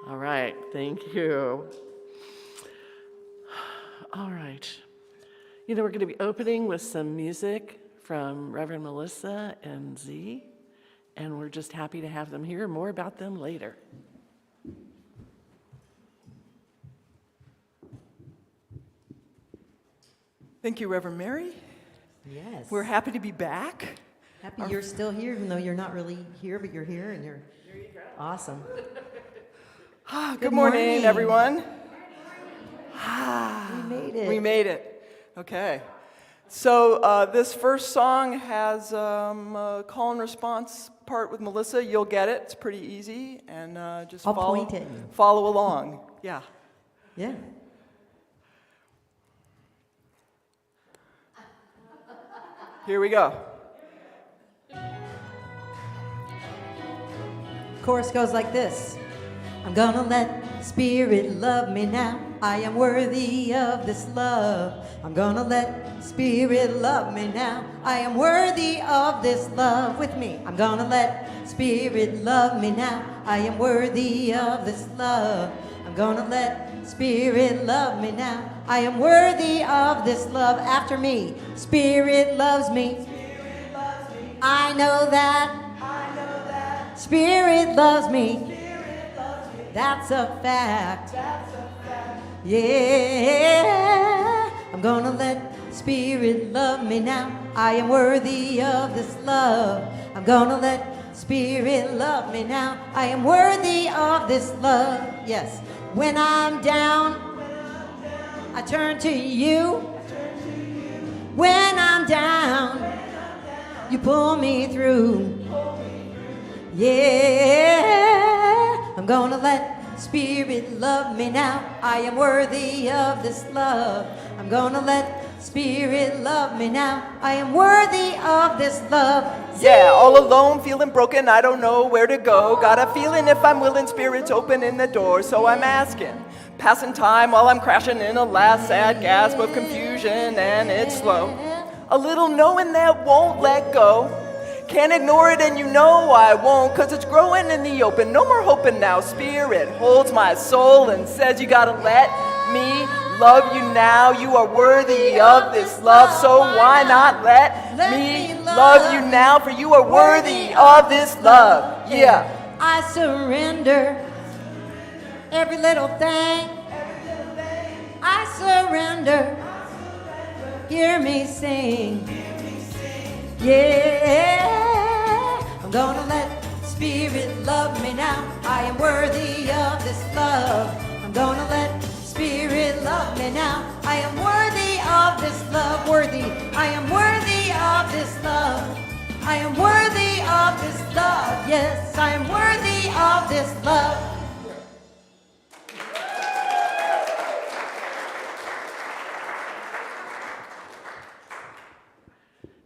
All right, thank you. All right. You know, we're going to be opening with some music from Reverend Melissa and Z, and we're just happy to have them here. More about them later. Thank you, Reverend Mary. Yes. We're happy to be back. Happy you're still here, even though you're not really here, but you're here and you're awesome. Good morning, everyone. We made it. We made it. Okay. So this first song has a call and response part with Melissa. You'll get it. It's pretty easy. And just I'll point at you. Follow along. Yeah. Yeah. Here we go. Chorus goes like this. I'm gonna let Spirit love me now. I am worthy of this love. I'm gonna let Spirit love me now. I am worthy of this love. With me. I'm gonna let Spirit love me now. I am worthy of this love. I'm gonna let Spirit love me now. I am worthy of this love. After me. Spirit loves me. Spirit loves me. I know that. I know that. Spirit loves me. Spirit loves me. That's a fact. That's a fact. Yeah. I'm gonna let Spirit love me now. I am worthy of this love. I'm gonna let Spirit love me now. I am worthy of this love. Yes. When I'm down, I turn to you. When I'm down, you pull me through. Yeah, I'm gonna let Spirit love me now. I am worthy of this love. I'm gonna let Spirit love me now. I am worthy of this love. Yeah, all alone, feeling broken, I don't know where to go. Got a feeling if I'm willing, Spirit's opening the door, so I'm asking. Passing time while I'm crashing in a last sad gasp of confusion, and it's slow. A little knowing that won't let go. Can't ignore it, and you know I won't, cause it's growing in the open. No more hoping now. Spirit holds my soul and says you gotta let me love you now. You are worthy of this love, so why not let me love you now? For you are worthy of this love. Yeah. I surrender every little thing. I surrender. Hear me sing. Yeah. I'm gonna let Spirit love me now. I am worthy of this love. I'm gonna let Spirit love me now. I am worthy of this love. Worthy. I am worthy of this love. I am worthy of this love. Yes, I am worthy of this love.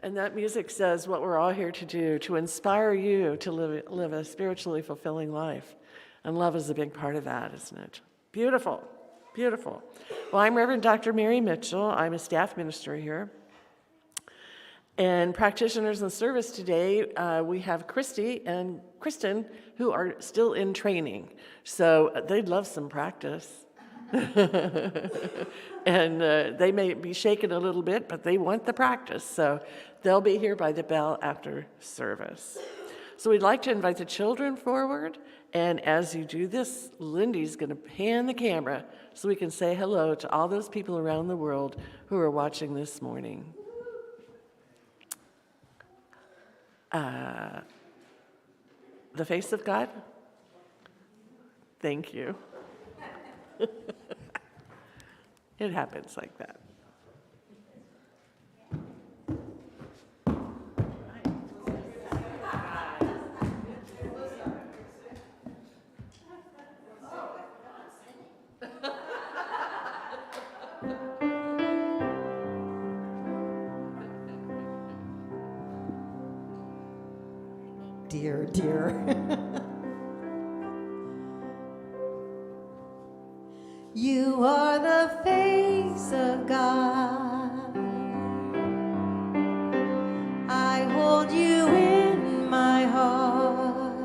And that music says what we're all here to do, to inspire you to live a spiritually fulfilling life. And love is a big part of that, isn't it? Beautiful, beautiful. Well, I'm Reverend Dr. Mary Mitchell. I'm a staff minister here. And practitioners in service today, we have Christy and Kristen, who are still in training. So they'd love some practice. And they may be shaken a little bit, but they want the practice. So they'll be here by the bell after service. So we'd like to invite the children forward. And as you do this, Lindy's going to pan the camera so we can say hello to all those people around the world who are watching this morning. The face of God? Thank you. It happens like that. Dear, dear. You are the face of God. I hold you in my heart.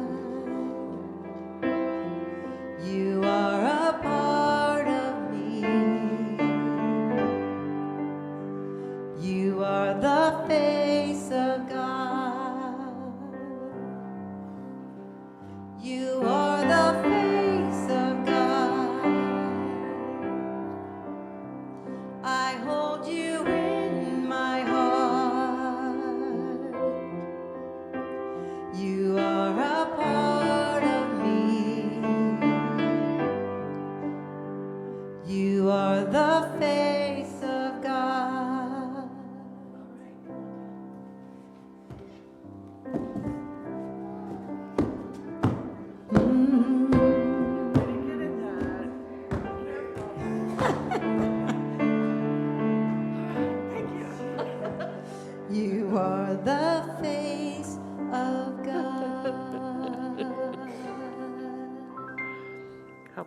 You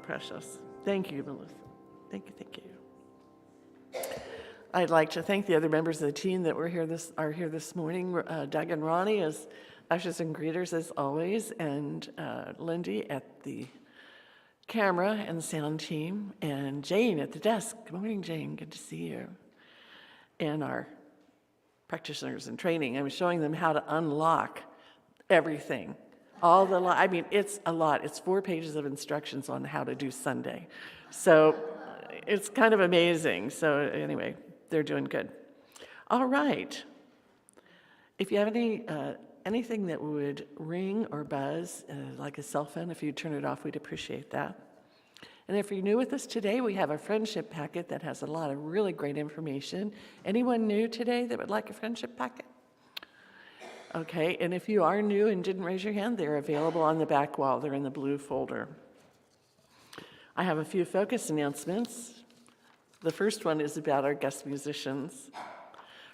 precious. Thank you, Melissa. Thank you, thank you. I'd like to thank the other members of the team that are here this morning. Doug and Ronnie as ushers and greeters as always, and Lindy at the camera and sound team, and Jane at the desk. Good morning, Jane. Good to see you. And our practitioners in training. I'm showing them how to unlock everything. I mean, it's a lot. It's 4 pages of instructions on how to do Sunday. So it's kind of amazing. So anyway, they're doing good. All right. If you have anything that would ring or buzz, like a cell phone, if you'd turn it off, we'd appreciate that. And if you're new with us today, we have a friendship packet that has a lot of really great information. Anyone new today that would like a friendship packet? Okay, and if you are new and didn't raise your hand, they're available on the back wall. They're in the blue folder. I have a few focus announcements. The first one is about our guest musicians.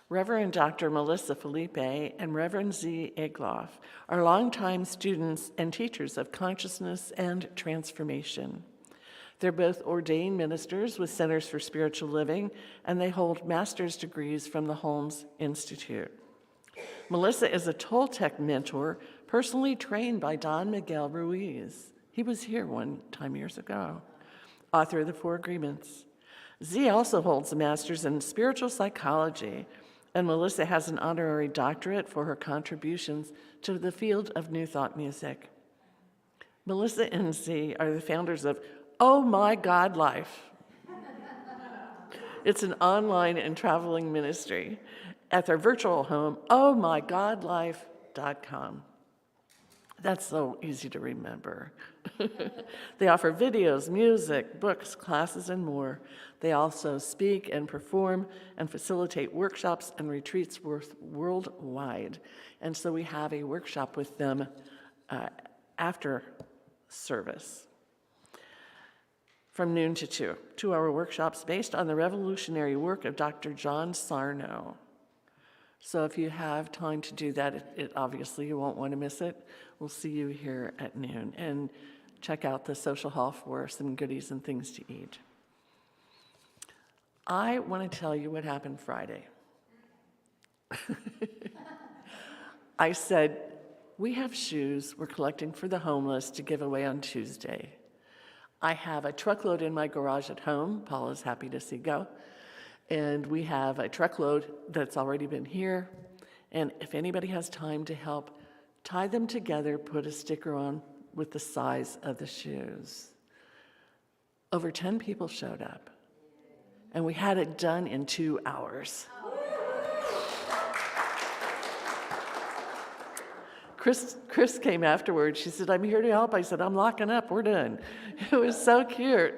Reverend Dr. Melissa Phillipe and Reverend Z. Egloff are longtime students and teachers of consciousness and transformation. They're both ordained ministers with Centers for Spiritual Living, and they hold master's degrees from the Holmes Institute. Melissa is a Toltec mentor, personally trained by Don Miguel Ruiz. He was here one time years ago, author of the 4 Agreements. Z also holds a master's in spiritual psychology, and Melissa has an honorary doctorate for her contributions to the field of New Thought music. Melissa and Z are the founders of Oh My God Life. It's an online and traveling ministry at their virtual home, ohmygodlife.com. That's so easy to remember. They offer videos, music, books, classes, and more. They also speak and perform and facilitate workshops and retreats worldwide. And so we have a workshop with them after service from noon to 2. 2-hour workshops based on the revolutionary work of Dr. John Sarno. So if you have time to do that, obviously you won't want to miss it. We'll see you here at noon. And check out the social hall for some goodies and things to eat. I want to tell you what happened Friday. I said, we have shoes we're collecting for the homeless to give away on Tuesday. I have a truckload in my garage at home. Paula's happy to see go. And we have a truckload that's already been here. And if anybody has time to help, tie them together, put a sticker on with the size of the shoes. Over 10 people showed up. And we had it done in 2 hours. Chris came afterwards. She said, I'm here to help. I said, I'm locking up. We're done. It was so cute.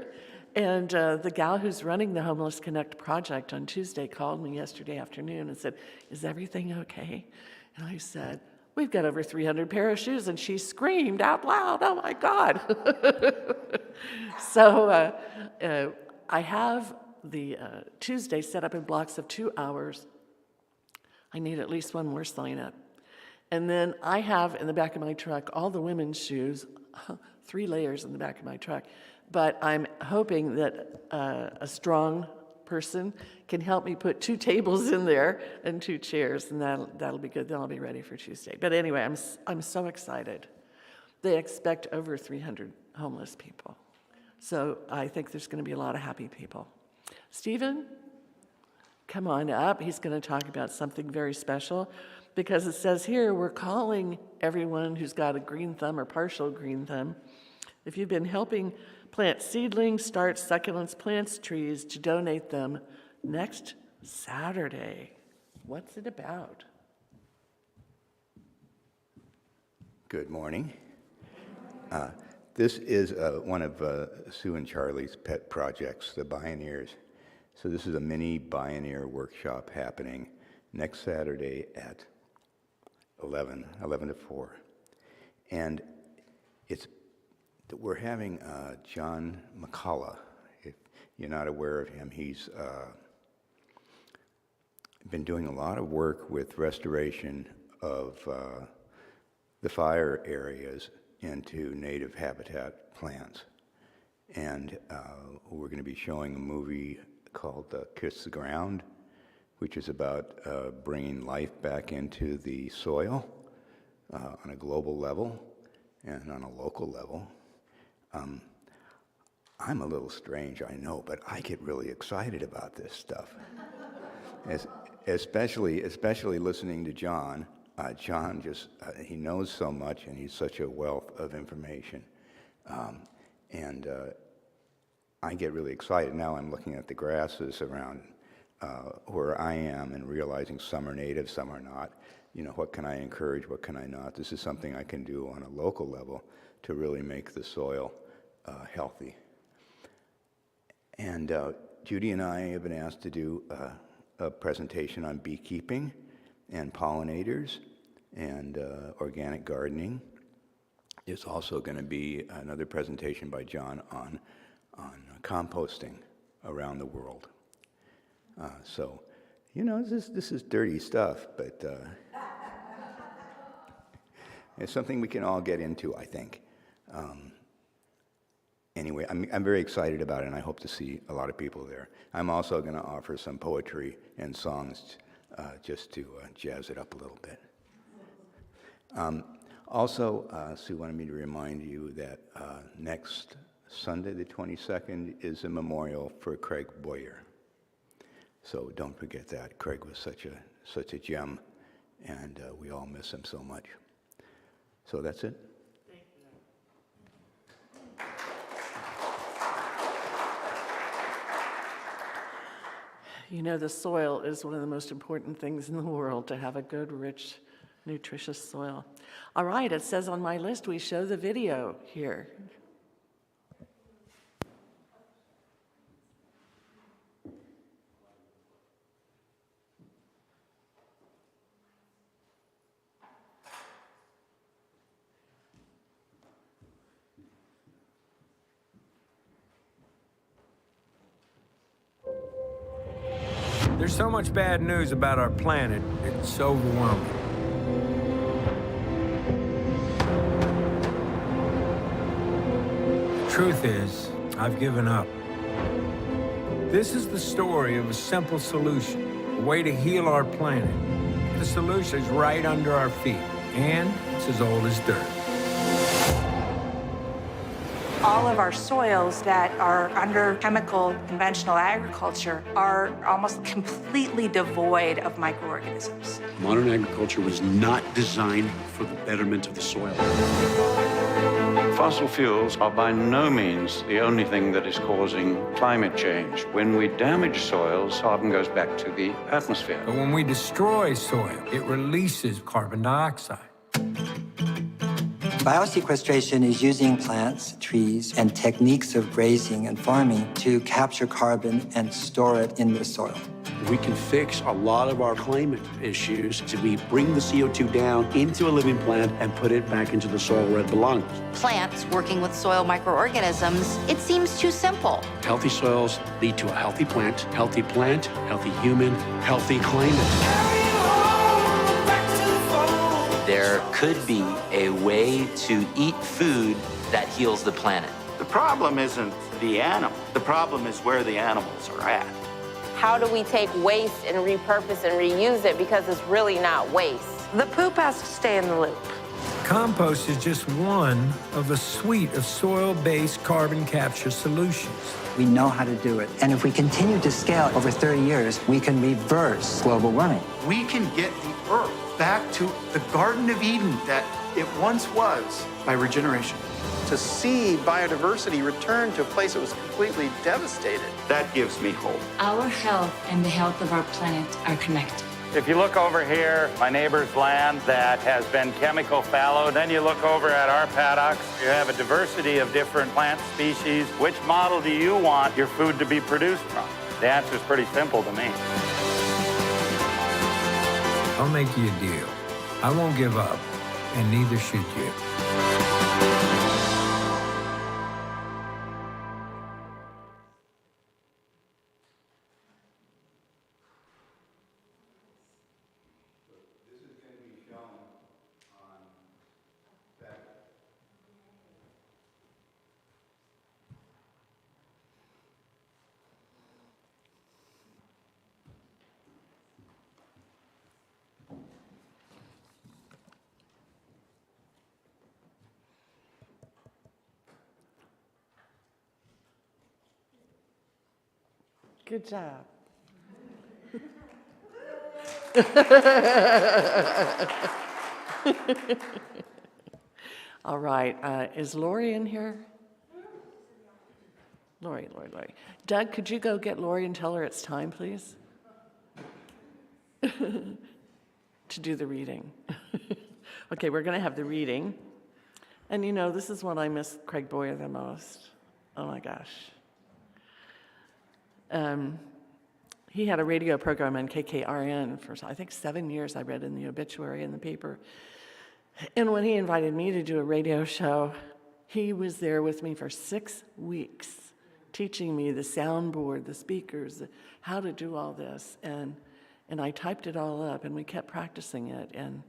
And the gal who's running the Homeless Connect project on Tuesday called me yesterday afternoon and said, is everything okay? And I said, we've got over 300 pair of shoes. And she screamed out loud, oh my God. So I have the Tuesday set up in blocks of 2 hours. I need at least one more sign up. And then I have in the back of my truck all the women's shoes, 3 layers in the back of my truck. But I'm hoping that a strong person can help me put 2 tables in there and 2 chairs, and that'll be good. Then I'll be ready for Tuesday. But anyway, I'm so excited. They expect over 300 homeless people. So I think there's going to be a lot of happy people. Stephen, come on up. He's going to talk about something very special. Because it says here, we're calling everyone who's got a green thumb or partial green thumb. If you've been helping plant seedlings, start succulents, plants, trees, to donate them next Saturday. What's it about? Good morning. This is one of Sue and Charlie's pet projects, the Bioneers. So this is a mini Bioneer workshop happening next Saturday at 11 to 4. And we're having John McCullough. If you're not aware of him, he's been doing a lot of work with restoration of the fire areas into native habitat plants. And we're going to be showing a movie called Kiss the Ground, which is about bringing life back into the soil on a global level and on a local level. I'm a little strange, I know, but I get really excited about this stuff. Especially listening to John. John just, he knows so much, and he's such a wealth of information. And I get really excited. Now I'm looking at the grasses around where I am and realizing some are native, some are not. You know, what can I encourage, what can I not? This is something I can do on a local level to really make the soil healthy. And Judy and I have been asked to do a presentation on beekeeping and pollinators and organic gardening. There's also going to be another presentation by John on composting around the world. So, you know, this is dirty stuff, but it's something we can all get into, I think. Anyway, I'm very excited about it, and I hope to see a lot of people there. I'm also going to offer some poetry and songs just to jazz it up a little bit. Also, Sue wanted me to remind you that next Sunday, the 22nd, is a memorial for Craig Boyer. So don't forget that. Craig was such a gem, and we all miss him so much. So that's it. You know, the soil is one of the most important things in the world, to have a good, rich, nutritious soil. All right, it says on my list we show the video here. There's so much bad news about our planet, it's overwhelming. The truth is, I've given up. This is the story of a simple solution, a way to heal our planet. The solution is right under our feet, and it's as old as dirt. All of our soils that are under chemical conventional agriculture are almost completely devoid of microorganisms. Modern agriculture was not designed for the betterment of the soil. Fossil fuels are by no means the only thing that is causing climate change. When we damage soils, carbon goes back to the atmosphere. But when we destroy soil, it releases carbon dioxide. Biosequestration is using plants, trees, and techniques of grazing and farming to capture carbon and store it in the soil. We can fix a lot of our climate issues if we bring the CO2 down into a living plant and put it back into the soil where it belongs. Plants working with soil microorganisms, it seems too simple. Healthy soils lead to a healthy plant, healthy human, healthy climate. There could be a way to eat food that heals the planet. The problem isn't the animal. The problem is where the animals are at. How do we take waste and repurpose and reuse it, because it's really not waste? The poop has to stay in the loop. Compost is just one of a suite of soil-based carbon capture solutions. We know how to do it. And if we continue to scale over 30 years, we can reverse global warming. We can get the Earth back to the Garden of Eden that it once was by regeneration. To see biodiversity return to a place that was completely devastated. That gives me hope. Our health and the health of our planet are connected. If you look over here, my neighbor's land that has been chemical fallow, then you look over at our paddocks, you have a diversity of different plant species. Which model do you want your food to be produced from? The answer is pretty simple to me. I'll make you a deal. I won't give up, and neither should you. Good job. All right. Is Lori in here? Lori. Doug, could you go get Lori and tell her it's time, please? To do the reading. Okay, we're going to have the reading. And you know, this is what I miss Craig Boyer the most. Oh my gosh. He had a radio program on KKRN for, I think, 7 years. I read in the obituary in the paper. And when he invited me to do a radio show, he was there with me for 6 weeks, teaching me the soundboard, the speakers, how to do all this. And I typed it all up, and we kept practicing it. And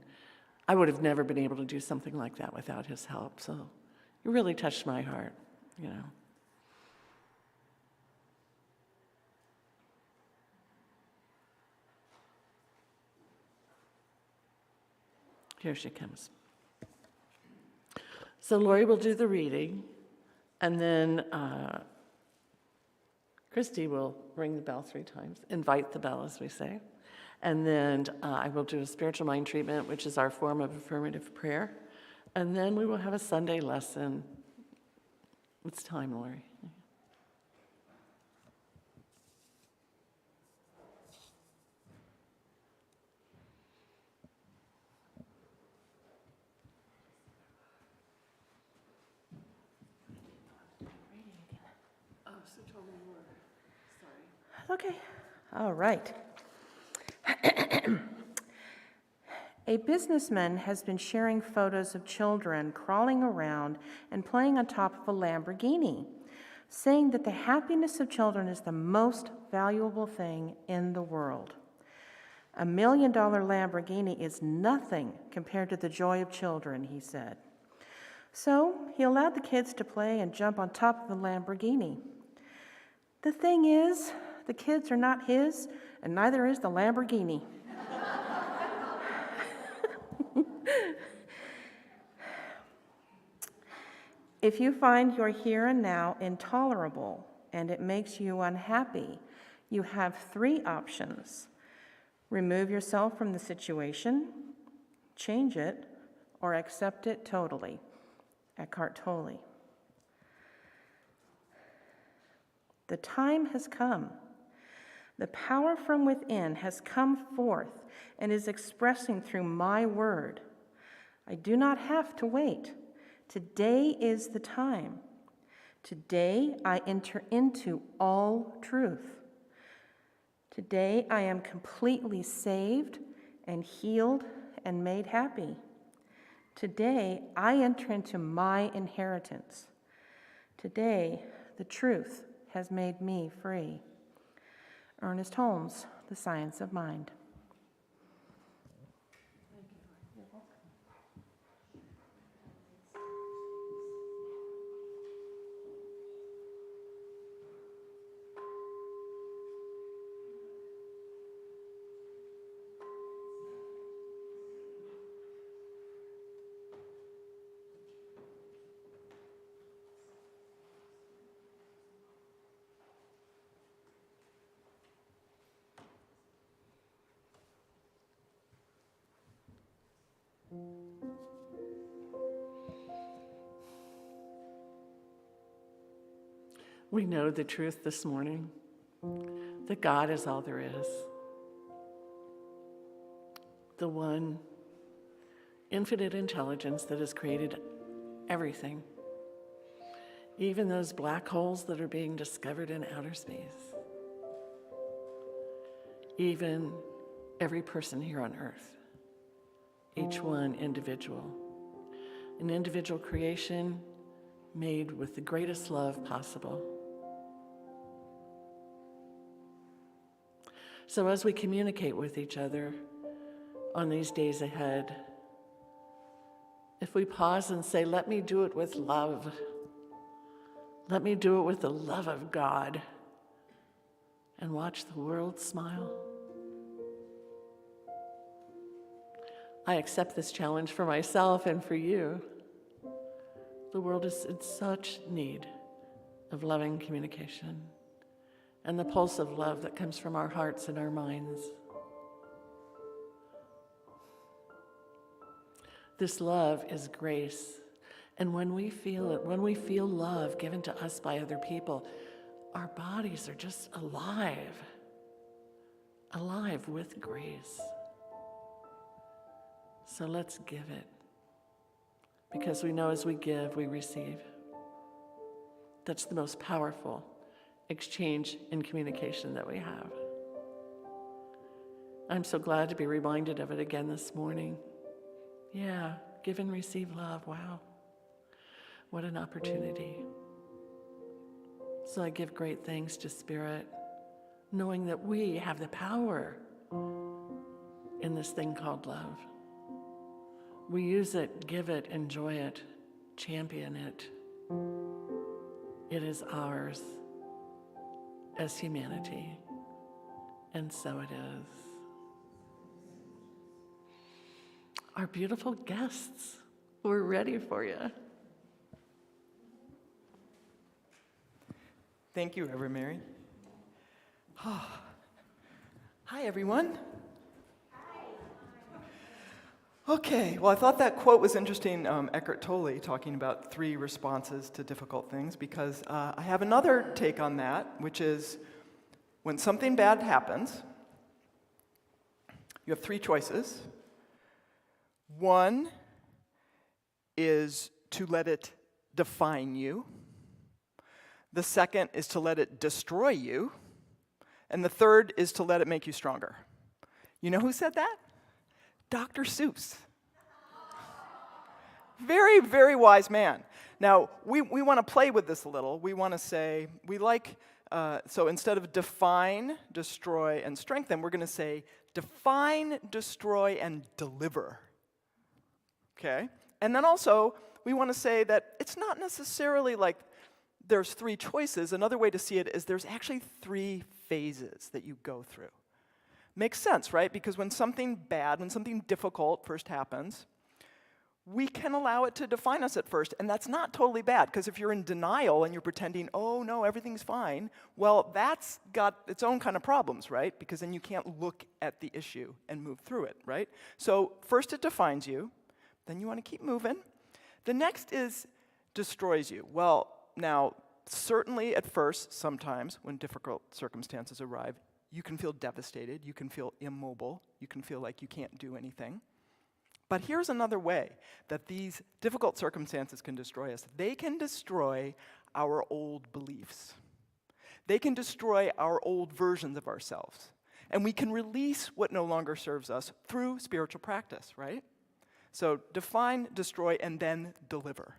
I would have never been able to do something like that without his help. So it really touched my heart, you know. Here she comes. So Lori will do the reading, and then Christy will ring the bell 3 times, invite the bell, as we say. And then I will do a spiritual mind treatment, which is our form of affirmative prayer. And then we will have a Sunday lesson. It's time, Lori. Okay, all right. A businessman has been sharing photos of children crawling around and playing on top of a Lamborghini, saying that the happiness of children is the most valuable thing in the world. $1 million Lamborghini is nothing compared to the joy of children, he said. So he allowed the kids to play and jump on top of the Lamborghini. The thing is, the kids are not his, and neither is the Lamborghini. If you find your here and now intolerable and it makes you unhappy, you have 3 options. Remove yourself from the situation, change it, or accept it totally. Eckhart Tolle. The time has come. The power from within has come forth and is expressing through my word. I do not have to wait. Today is the time. Today I enter into all truth. Today I am completely saved and healed and made happy. Today I enter into my inheritance. Today the truth has made me free. Ernest Holmes, The Science of Mind. We know the truth this morning, that God is all there is. The one infinite intelligence that has created everything, even those black holes that are being discovered in outer space, even every person here on earth, each one individual, an individual creation made with the greatest love possible. So as we communicate with each other on these days ahead, if we pause and say, let me do it with love, let me do it with the love of God, and watch the world smile. I accept this challenge for myself and for you. The world is in such need of loving communication. and the pulse of love that comes from our hearts and our minds. This love is grace. And when we feel it, when we feel love given to us by other people, our bodies are just alive with grace. So let's give it. Because we know as we give, we receive. That's the most powerful exchange and communication that we have. I'm so glad to be reminded of it again this morning. Yeah, give and receive love. Wow. What an opportunity. So I give great thanks to Spirit, knowing that we have the power in this thing called love. We use it, give it, enjoy it, champion it. It is ours as humanity, and so it is. Our beautiful guests, we're ready for you. Thank you, Reverend Mary. Hi, everyone. Okay, well, I thought that quote was interesting, Eckhart Tolle talking about 3 responses to difficult things, because I have another take on that, which is when something bad happens, you have 3 choices. One is to let it define you. The second is to let it destroy you. And the third is to let it make you stronger. You know who said that? Dr. Seuss. Very, very wise man. Now, we want to play with this a little. We want to say, so instead of define, destroy, and strengthen, we're going to say define, destroy, and deliver. Okay? And then also, we want to say that it's not necessarily like there's 3 choices. Another way to see it is there's actually 3 phases that you go through. Makes sense, right? Because when something bad, when something difficult first happens, we can allow it to define us at first, and that's not totally bad, because if you're in denial and you're pretending, oh no, everything's fine, well, that's got its own kind of problems, right? Because then you can't look at the issue and move through it, right? So first it defines you, then you want to keep moving. The next is destroys you. Well, now, certainly at first, sometimes when difficult circumstances arrive, you can feel devastated, you can feel immobile, you can feel like you can't do anything. But here's another way that these difficult circumstances can destroy us. They can destroy our old beliefs. They can destroy our old versions of ourselves. And we can release what no longer serves us through spiritual practice, right? So define, destroy, and then deliver.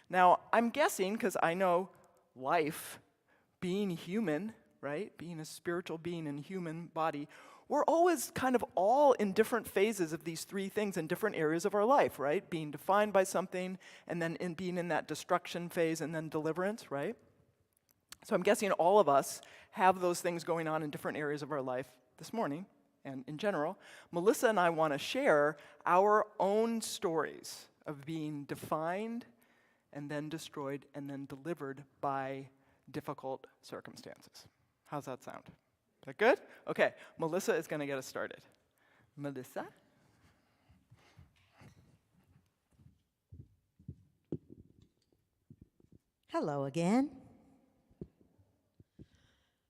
Now, I'm guessing, because I know life, being human, right? Being a spiritual being in a human body, we're always kind of all in different phases of these 3 things in different areas of our life, right? Being defined by something, and then being in that destruction phase, and then deliverance, right? So I'm guessing all of us have those things going on in different areas of our life this morning, and in general. Melissa and I want to share our own stories of being defined, and then destroyed, and then delivered by difficult circumstances. How's that sound? Is that good? Okay, Melissa is going to get us started. Melissa? Hello again.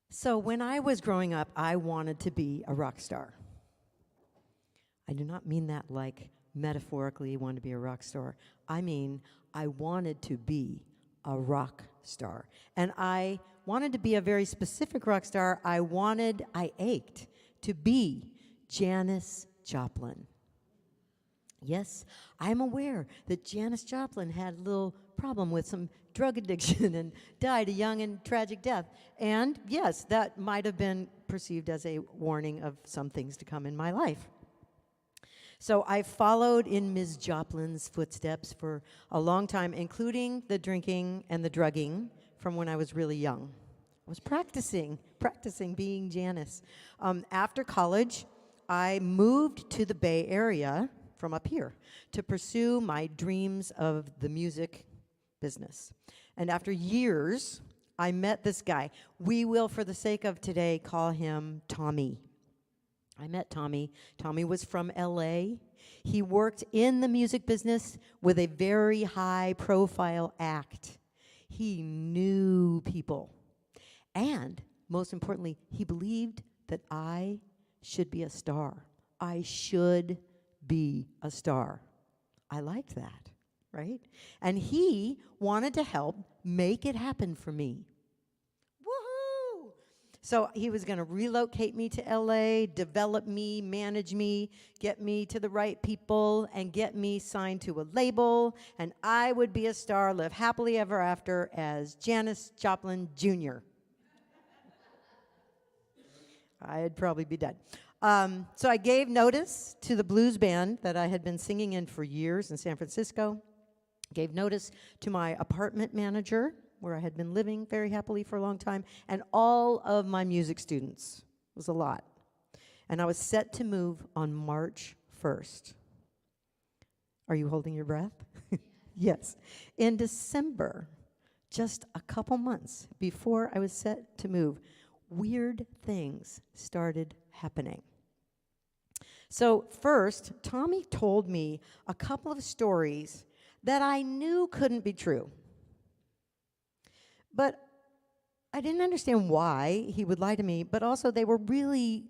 So when I was growing up, I wanted to be a rock star. I do not mean that like metaphorically want to be a rock star. I mean, I wanted to be a rock star. And I wanted to be a very specific rock star. I ached to be Janis Joplin. Yes, I'm aware that Janis Joplin had a little problem with some drug addiction and died a young and tragic death. And yes, that might have been perceived as a warning of some things to come in my life. So I followed in Ms. Joplin's footsteps for a long time, including the drinking and the drugging from when I was really young. I was practicing being Janis. After college, I moved to the Bay Area from up here to pursue my dreams of the music business. And after years I met this guy. We will, for the sake of today, call him Tommy. I met Tommy. Tommy was from LA. He worked in the music business with a very high-profile act. He knew people. And, most importantly, he believed that I should be a star. I should be a star. I liked that, right? And he wanted to help make it happen for me. Woohoo! So he was going to relocate me to LA, develop me, manage me, get me to the right people, and get me signed to a label, and I would be a star, live happily ever after as Janis Joplin Jr. I'd probably be dead. So I gave notice to the blues band that I had been singing in for years in San Francisco. Gave notice to my apartment manager, where I had been living very happily for a long time, and all of my music students. It was a lot. And I was set to move on March 1st. Are you holding your breath? Yes. In December, just a couple months before I was set to move, weird things started happening. So first, Tommy told me a couple of stories that I knew couldn't be true. But I didn't understand why he would lie to me, but also they were really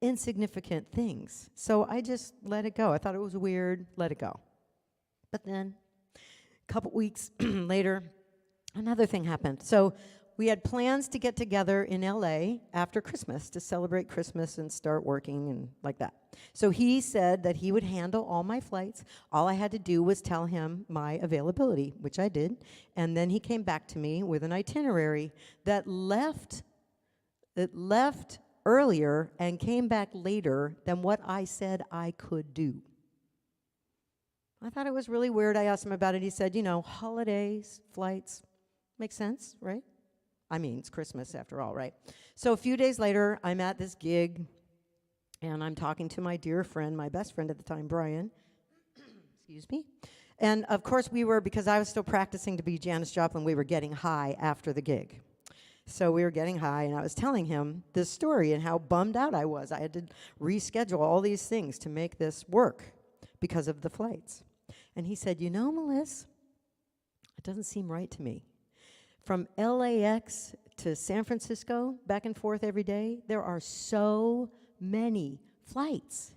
insignificant things. So I just let it go. I thought it was weird, let it go. But then, a couple weeks later, another thing happened. So we had plans to get together in LA after Christmas to celebrate Christmas and start working and like that. So he said that he would handle all my flights. All I had to do was tell him my availability, which I did. And then he came back to me with an itinerary that left earlier and came back later than what I said I could do. I thought it was really weird. I asked him about it. He said, you know, holidays, flights, makes sense, right? I mean, it's Christmas after all, right? So a few days later, I'm at this gig, and I'm talking to my dear friend, my best friend at the time, Brian. Excuse me. And of course we were, because I was still practicing to be Janis Joplin, we were getting high after the gig. So we were getting high, and I was telling him this story and how bummed out I was. I had to reschedule all these things to make this work because of the flights. And he said, you know, Melissa, it doesn't seem right to me. From LAX to San Francisco, back and forth every day, there are so many flights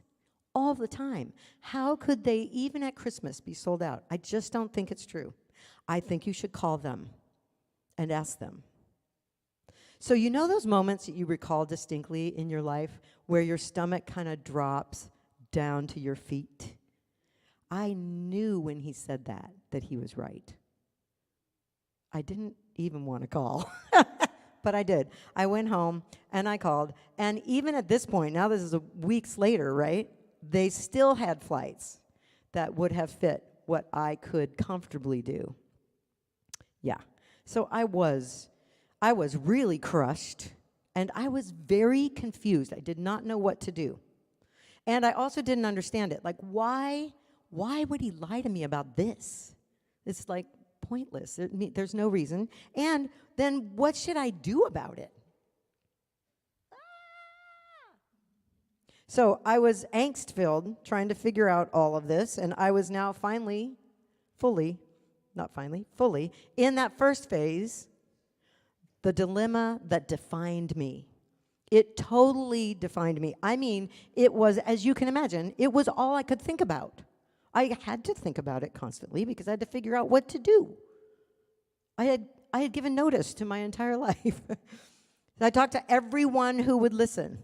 all the time. How could they, even at Christmas, be sold out? I just don't think it's true. I think you should call them and ask them. So you know those moments that you recall distinctly in your life where your stomach kind of drops down to your feet? I knew when he said that he was right. I didn't even want to call, but I did. I went home and I called, and even at this point, now this is weeks later, right? They still had flights that would have fit what I could comfortably do. Yeah, so I was really crushed, and I was very confused. I did not know what to do, and I also didn't understand it. Like, why would he lie to me about this? It's like pointless. There's no reason. And then what should I do about it? So I was angst-filled trying to figure out all of this, and I was now fully in that first phase, the dilemma that defined me. It totally defined me. I mean, it was, as you can imagine, it was all I could think about. I had to think about it constantly because I had to figure out what to do. I had given notice to my entire life. I talked to everyone who would listen.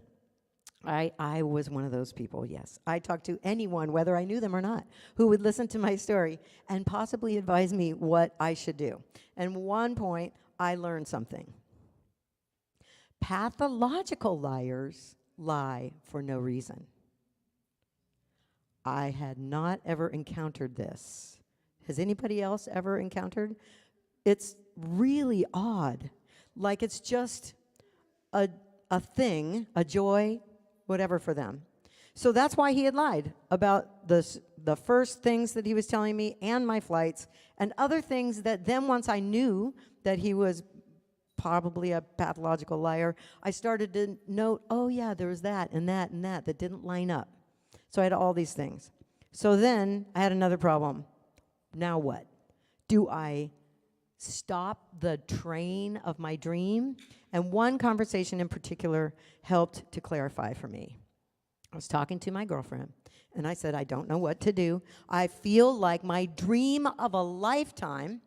I was one of those people, yes. I talked to anyone, whether I knew them or not, who would listen to my story and possibly advise me what I should do. And one point, I learned something. Pathological liars lie for no reason. I had not ever encountered this. Has anybody else ever encountered? It's really odd. Like it's just a thing, a joy, whatever for them. So that's why he had lied about the first things that he was telling me and my flights and other things that then once I knew that he was probably a pathological liar, I started to note, oh yeah, there was that and that and that that didn't line up. So I had all these things. So then I had another problem. Now what? Do I stop the train of my dream? And one conversation in particular helped to clarify for me. I was talking to my girlfriend, and I said, I don't know what to do. I feel like my dream of a lifetime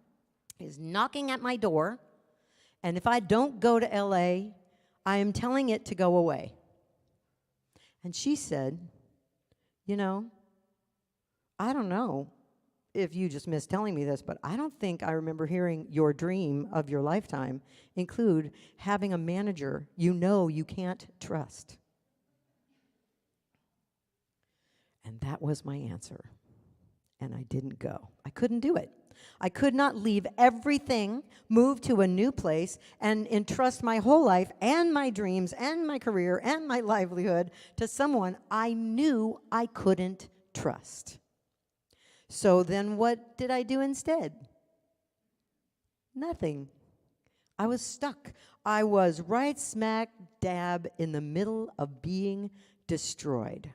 is knocking at my door, and if I don't go to LA, I am telling it to go away. And she said, you know, I don't know if you just missed telling me this, but I don't think I remember hearing your dream of your lifetime include having a manager you know you can't trust. And that was my answer. And I didn't go. I couldn't do it. I could not leave everything, move to a new place, and entrust my whole life and my dreams and my career and my livelihood to someone I knew I couldn't trust. So then what did I do instead? Nothing. I was stuck. I was right smack dab in the middle of being destroyed.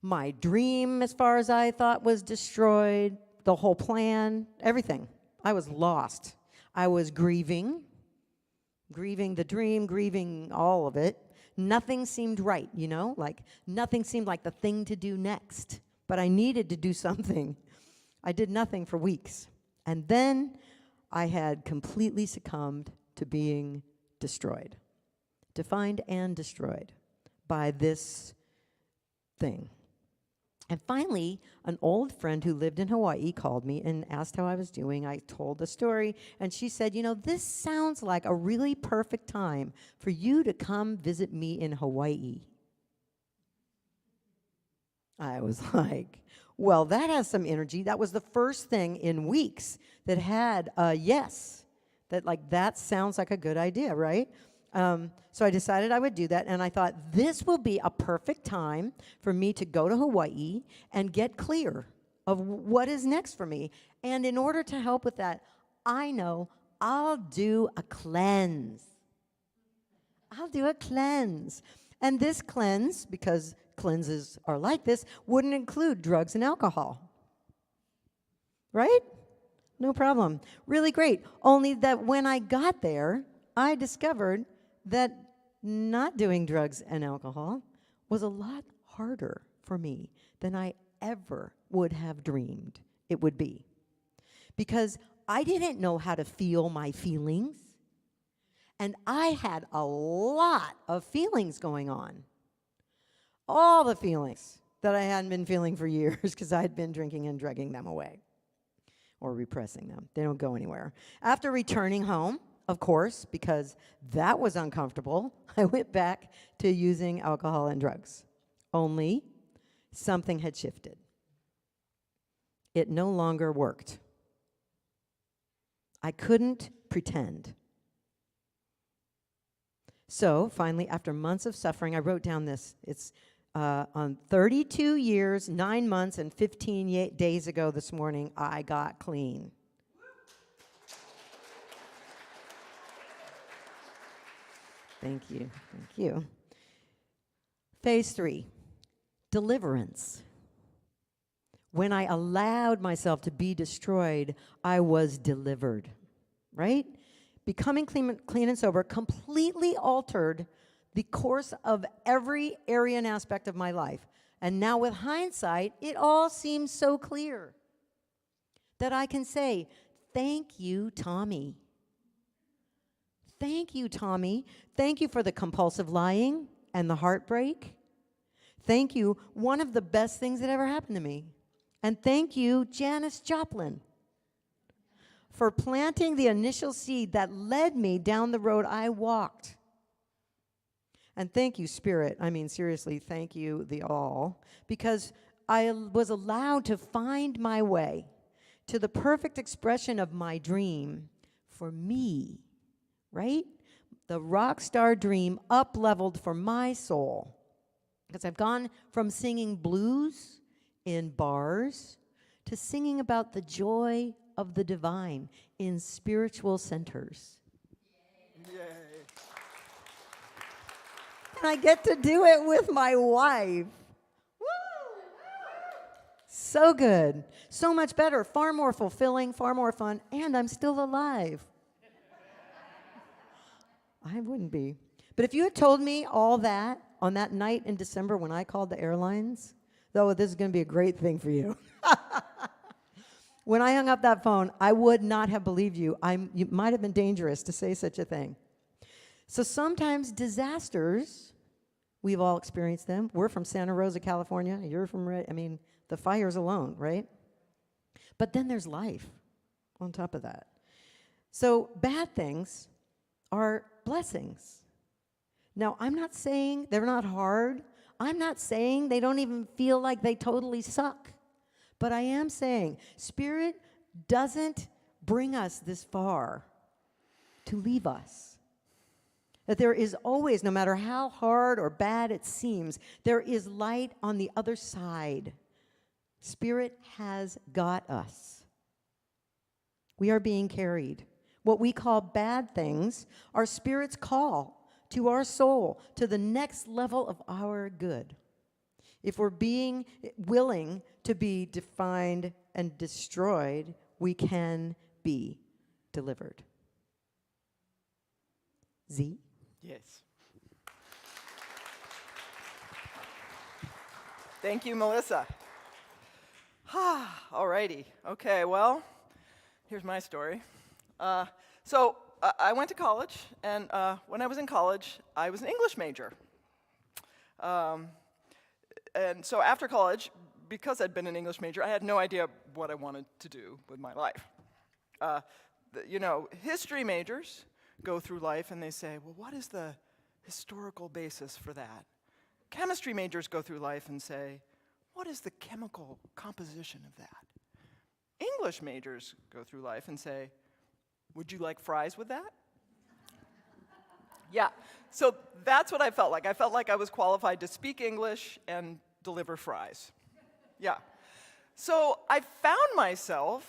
My dream, as far as I thought, was destroyed. The whole plan, everything. I was lost. I was grieving the dream, grieving all of it. Nothing seemed right, you know? Like, nothing seemed like the thing to do next. But I needed to do something. I did nothing for weeks. And then I had completely succumbed to being destroyed. Defined and destroyed by this thing. And finally, an old friend who lived in Hawaii called me and asked how I was doing. I told the story, and she said, you know, this sounds like a really perfect time for you to come visit me in Hawaii. I was like, well, that has some energy. That was the first thing in weeks that had a yes. That sounds like a good idea, right? So I decided I would do that, and I thought this will be a perfect time for me to go to Hawaii and get clear of what is next for me. And in order to help with that, I know I'll do a cleanse. I'll do a cleanse. And this cleanse, because cleanses are like this, wouldn't include drugs and alcohol. Right? No problem. Really great. Only that when I got there, I discovered that not doing drugs and alcohol was a lot harder for me than I ever would have dreamed it would be. Because I didn't know how to feel my feelings, and I had a lot of feelings going on. All the feelings that I hadn't been feeling for years because I had been drinking and drugging them away or repressing them. They don't go anywhere. After returning home, of course, because that was uncomfortable, I went back to using alcohol and drugs. Only something had shifted. It no longer worked. I couldn't pretend. So finally, after months of suffering, I wrote down this. It's on 32 years, 9 months, and 15 days ago this morning, I got clean. Thank you. Thank you. Phase 3, deliverance. When I allowed myself to be destroyed, I was delivered, right? Becoming clean and sober completely altered the course of every area and aspect of my life. And now with hindsight, it all seems so clear that I can say, thank you, Tommy. Thank you, Tommy. Thank you for the compulsive lying and the heartbreak. Thank you, one of the best things that ever happened to me. And thank you, Janis Joplin, for planting the initial seed that led me down the road I walked. And thank you, Spirit. I mean, seriously, thank you, the all, because I was allowed to find my way to the perfect expression of my dream for me, right? The rock star dream up-leveled for my soul. Because I've gone from singing blues in bars to singing about the joy of the divine in spiritual centers. Yay. And I get to do it with my wife. So good. So much better. Far more fulfilling, far more fun, and I'm still alive. I wouldn't be. But if you had told me all that on that night in December when I called the airlines, though this is going to be a great thing for you. When I hung up that phone, I would not have believed you. It might have been dangerous to say such a thing. So sometimes disasters, we've all experienced them. We're from Santa Rosa, California. You're from, the fires alone, right? But then there's life on top of that. So bad things are blessings. Now, I'm not saying they're not hard. I'm not saying they don't even feel like they totally suck. But I am saying Spirit doesn't bring us this far to leave us. That there is always, no matter how hard or bad it seems, there is light on the other side. Spirit has got us. We are being carried. What we call bad things are Spirit's call to our soul, to the next level of our good. If we're being willing to be defined and destroyed, we can be delivered. Z? Yes. Thank you, Melissa. All righty. Okay, well, here's my story. So I went to college, and when I was in college, I was an English major. And so after college, because I'd been an English major, I had no idea what I wanted to do with my life. History majors go through life and they say, well, what is the historical basis for that? Chemistry majors go through life and say, what is the chemical composition of that? English majors go through life and say, would you like fries with that? Yeah, so that's what I felt like. I felt like I was qualified to speak English and deliver fries. Yeah. So I found myself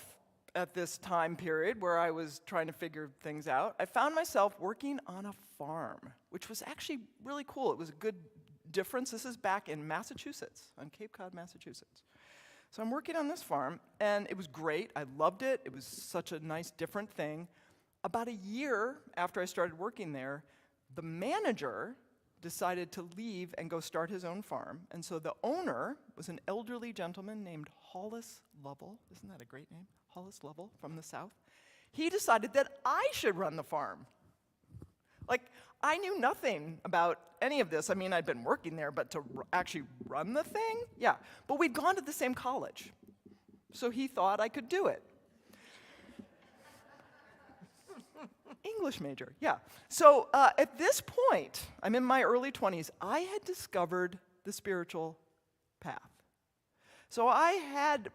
at this time period where I was trying to figure things out. I found myself working on a farm, which was actually really cool. It was a good difference. This is back in Massachusetts, on Cape Cod, Massachusetts. So I'm working on this farm, and it was great. I loved it. It was such a nice, different thing. About a year after I started working there, the manager decided to leave and go start his own farm. And so the owner was an elderly gentleman named Hollis Lovell. Isn't that a great name? Hollis Lovell from the South. He decided that I should run the farm. Like, I knew nothing about any of this. I mean, I'd been working there, but to actually run the thing? Yeah. But we'd gone to the same college. So he thought I could do it. English major, yeah. So at this point, I'm in my early 20s, I had discovered the spiritual path. So I had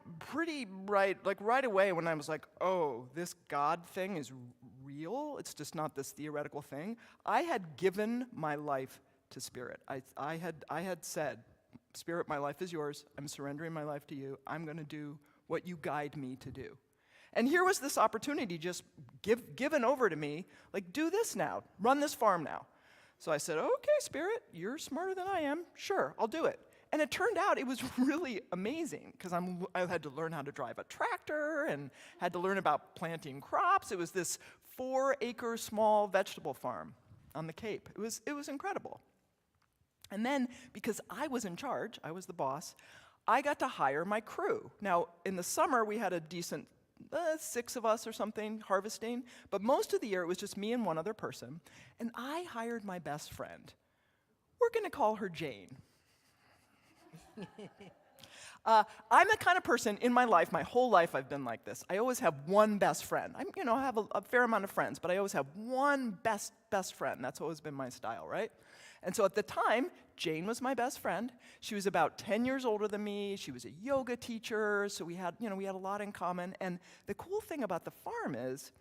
right away when I was like, oh, this God thing is real, it's just not this theoretical thing, I had given my life to Spirit. I had said, Spirit, my life is yours, I'm surrendering my life to you, I'm going to do what you guide me to do. And here was this opportunity just given over to me, like, do this now, run this farm now. So I said, okay, Spirit, you're smarter than I am, sure, I'll do it. And it turned out it was really amazing, because I had to learn how to drive a tractor and had to learn about planting crops. It was this 4-acre small vegetable farm on the Cape. It was incredible. And then, because I was in charge, I was the boss, I got to hire my crew. Now, in the summer, we had a decent 6 of us or something harvesting, but most of the year it was just me and one other person, and I hired my best friend. We're going to call her Jane. I'm the kind of person in my life, my whole life I've been like this. I always have one best friend. I have a fair amount of friends, but I always have one best friend. That's always been my style, right? And so at the time, Jane was my best friend. She was about 10 years older than me. She was a yoga teacher, so we had a lot in common. And the cool thing about the farm is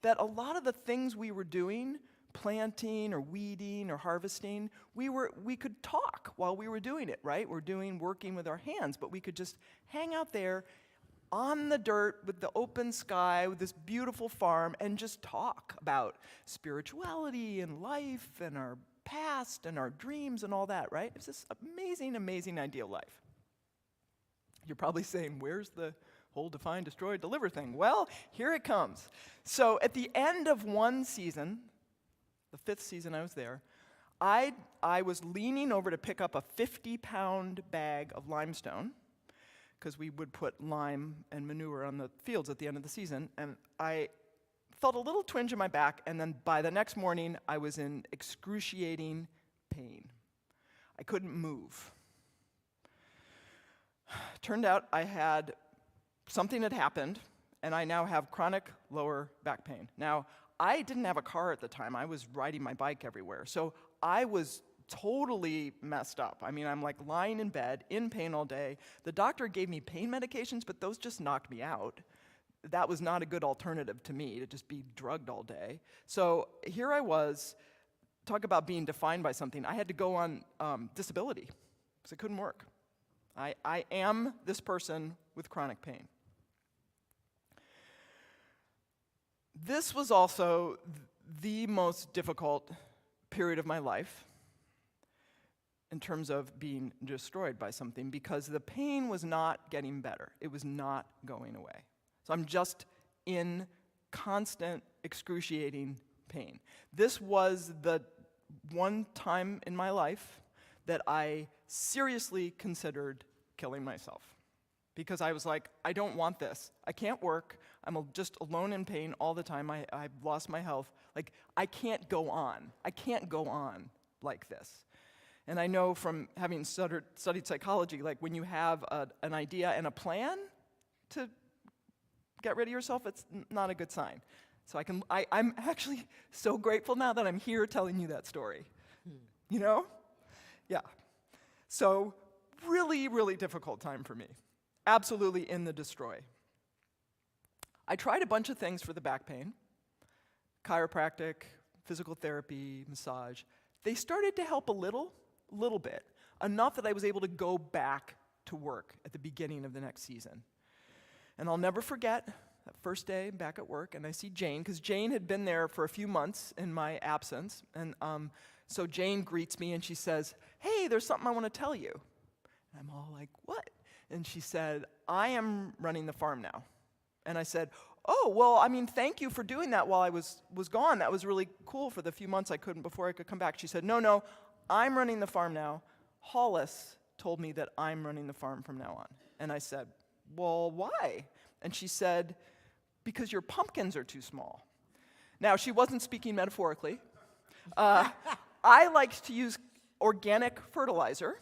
that a lot of the things we were doing, planting or weeding or harvesting, we could talk while we were doing it, right? We're working with our hands, but we could just hang out there on the dirt with the open sky, with this beautiful farm, and just talk about spirituality and life and our past and our dreams and all that, right? It's this amazing, amazing ideal life. You're probably saying, where's the whole define, destroy, deliver thing? Well, here it comes. So at the end of one season, the 5th season I was there, I was leaning over to pick up a 50-pound bag of limestone, because we would put lime and manure on the fields at the end of the season, and I felt a little twinge in my back, and then by the next morning, I was in excruciating pain. I couldn't move. Turned out something had happened, and I now have chronic lower back pain. Now, I didn't have a car at the time. I was riding my bike everywhere, so I was totally messed up. I mean, I'm like lying in bed, in pain all day. The doctor gave me pain medications, but those just knocked me out. That was not a good alternative to me, to just be drugged all day. So here I was, talk about being defined by something. I had to go on disability, because it couldn't work. I am this person with chronic pain. This was also the most difficult period of my life in terms of being destroyed by something, because the pain was not getting better. It was not going away. So I'm just in constant, excruciating pain. This was the one time in my life that I seriously considered killing myself, because I was like, I don't want this. I can't work. I'm just alone in pain all the time. I've lost my health. Like, I can't go on. I can't go on like this. And I know from having studied psychology, like when you have an idea and a plan to get rid of yourself, it's not a good sign. So I'm actually so grateful now that I'm here telling you that story. You know? Yeah. So really, really difficult time for me. Absolutely in the destroy. I tried a bunch of things for the back pain. Chiropractic, physical therapy, massage. They started to help a little bit, enough that I was able to go back to work at the beginning of the next season. And I'll never forget that first day back at work, and I see Jane, because Jane had been there for a few months in my absence, and so Jane greets me and she says, "Hey, there's something I want to tell you." And I'm all like, "What?" And she said, "I am running the farm now." And I said, "Oh, well, I mean, thank you for doing that while I was gone. That was really cool for the few months I couldn't before I could come back." She said, No, I'm running the farm now. Hollis told me that I'm running the farm from now on." And I said, "Well, why?" And she said, "Because your pumpkins are too small." Now, she wasn't speaking metaphorically. I liked to use organic fertilizer,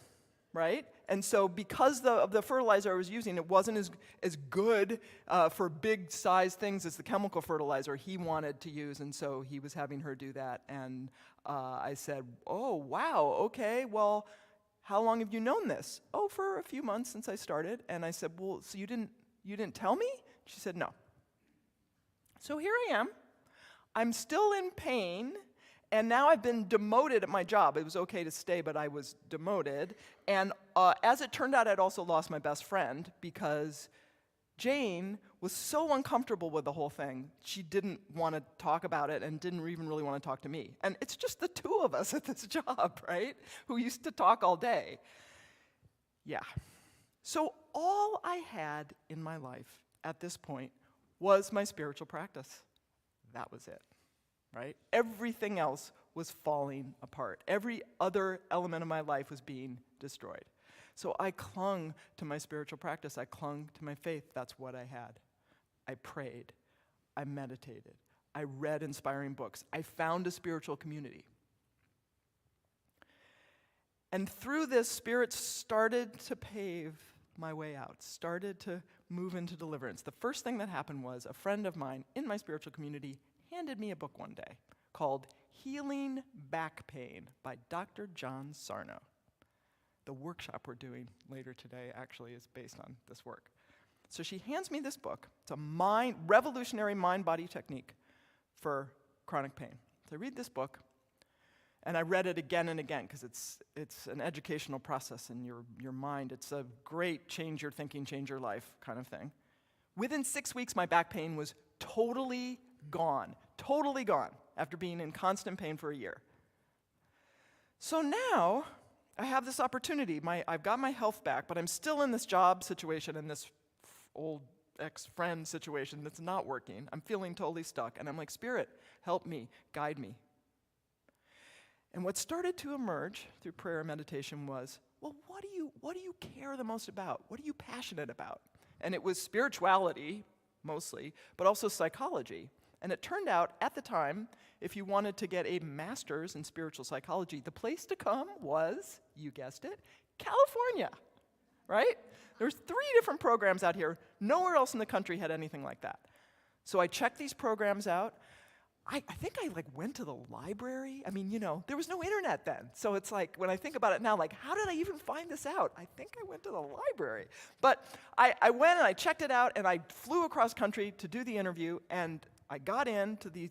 right? And so because of the fertilizer I was using, it wasn't as good for big-sized things as the chemical fertilizer he wanted to use, and so he was having her do that. And I said, "Oh, wow, okay, well, how long have you known this?" "Oh, for a few months since I started." And I said, "Well, so you didn't tell me?" She said, "No." So here I am. I'm still in pain, and now I've been demoted at my job. It was okay to stay, but I was demoted. And as it turned out, I'd also lost my best friend, because Jane was so uncomfortable with the whole thing. She didn't want to talk about it and didn't even really want to talk to me. And it's just the two of us at this job, right? Who used to talk all day. Yeah. So all I had in my life at this point was my spiritual practice. That was it, right? Everything else was falling apart. Every other element of my life was being destroyed. So I clung to my spiritual practice. I clung to my faith. That's what I had. I prayed. I meditated. I read inspiring books. I found a spiritual community. And through this, Spirit started to pave my way out, started to move into deliverance. The first thing that happened was a friend of mine in my spiritual community handed me a book one day called Healing Back Pain by Dr. John Sarno. The workshop we're doing later today actually is based on this work. So she hands me this book. It's a revolutionary mind-body technique for chronic pain. So I read this book, and I read it again and again, because it's an educational process in your mind. It's a great change your thinking, change your life kind of thing. Within 6 weeks, my back pain was totally gone after being in constant pain for a year. So now I have this opportunity. I've got my health back, but I'm still in this job situation and this old ex-friend situation that's not working. I'm feeling totally stuck, and I'm like, Spirit, help me, guide me. And what started to emerge through prayer and meditation was, well, what do you care the most about? What are you passionate about? And it was spirituality, mostly, but also psychology. And it turned out, at the time, if you wanted to get a master's in spiritual psychology, the place to come was, you guessed it, California, right? There's 3 different programs out here. Nowhere else in the country had anything like that. So I checked these programs out. I think I went to the library. I mean, there was no internet then. So it's like, when I think about it now, how did I even find this out? I think I went to the library. But I went and I checked it out, and I flew across country to do the interview, and I got into the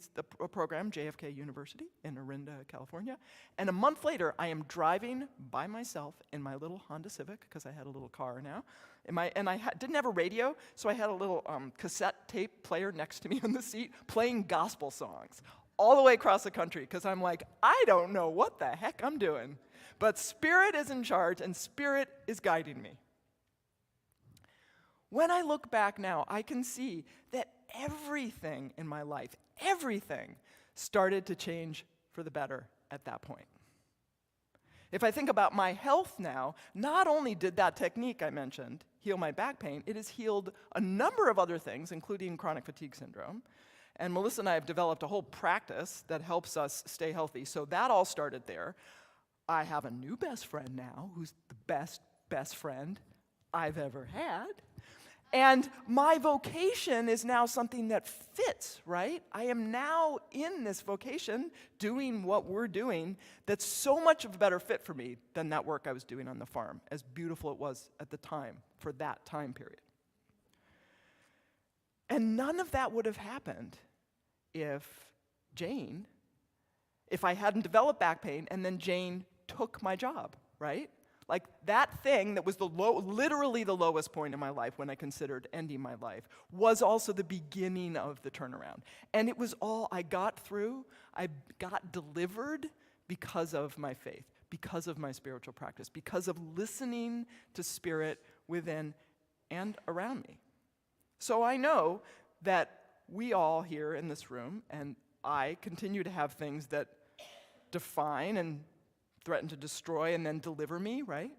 program, JFK University in Orinda, California. And a month later, I am driving by myself in my little Honda Civic, because I had a little car now. And I didn't have a radio, so I had a little cassette tape player next to me on the seat playing gospel songs all the way across the country, because I'm like, I don't know what the heck I'm doing. But Spirit is in charge, and Spirit is guiding me. When I look back now, I can see that everything in my life, everything started to change for the better at that point. If I think about my health now, not only did that technique I mentioned heal my back pain, it has healed a number of other things, including chronic fatigue syndrome. And Melissa and I have developed a whole practice that helps us stay healthy. So that all started there. I have a new best friend now, who's the best friend I've ever had. And my vocation is now something that fits, right? I am now in this vocation doing what we're doing that's so much of a better fit for me than that work I was doing on the farm, as beautiful it was at the time, for that time period. And none of that would have happened if I hadn't developed back pain and then Jane took my job, right? Like that thing that was literally the lowest point in my life when I considered ending my life was also the beginning of the turnaround. And it was all I got through, I got delivered because of my faith, because of my spiritual practice, because of listening to Spirit within and around me. So I know that we all here in this room, and I continue to have things that define and threaten to destroy and then deliver me, right?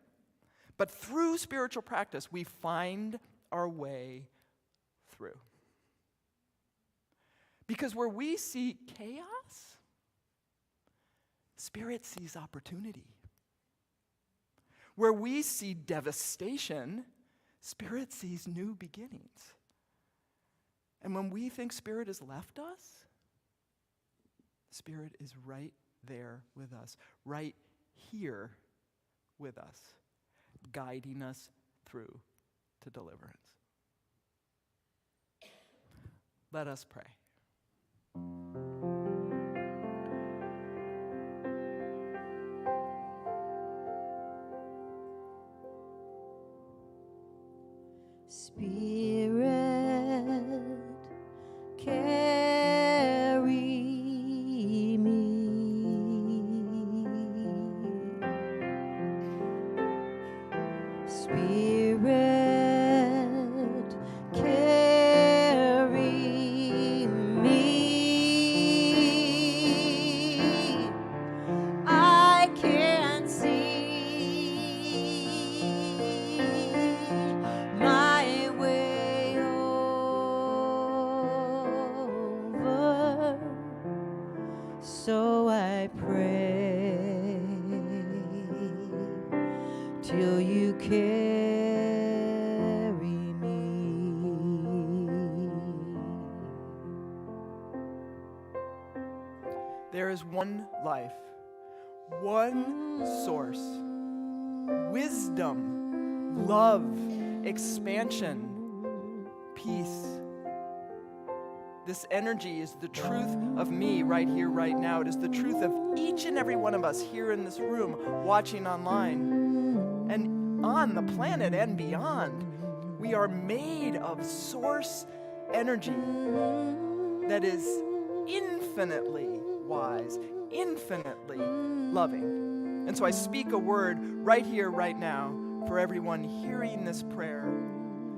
But through spiritual practice, we find our way through. Because where we see chaos, Spirit sees opportunity. Where we see devastation, Spirit sees new beginnings. And when we think Spirit has left us, Spirit is right there with us, right here with us, guiding us through to deliverance. Let us pray. Spirit, carry me. Spirit, carry me. I can't see my way over, so I pray till you carry me. There is one life, one source, wisdom, love, expansion, peace. This energy is the truth of me right here, right now. It is the truth of each and every one of us here in this room, watching online, and on the planet and beyond. We are made of source energy that is infinitely wise, infinitely loving. And so I speak a word right here, right now, for everyone hearing this prayer,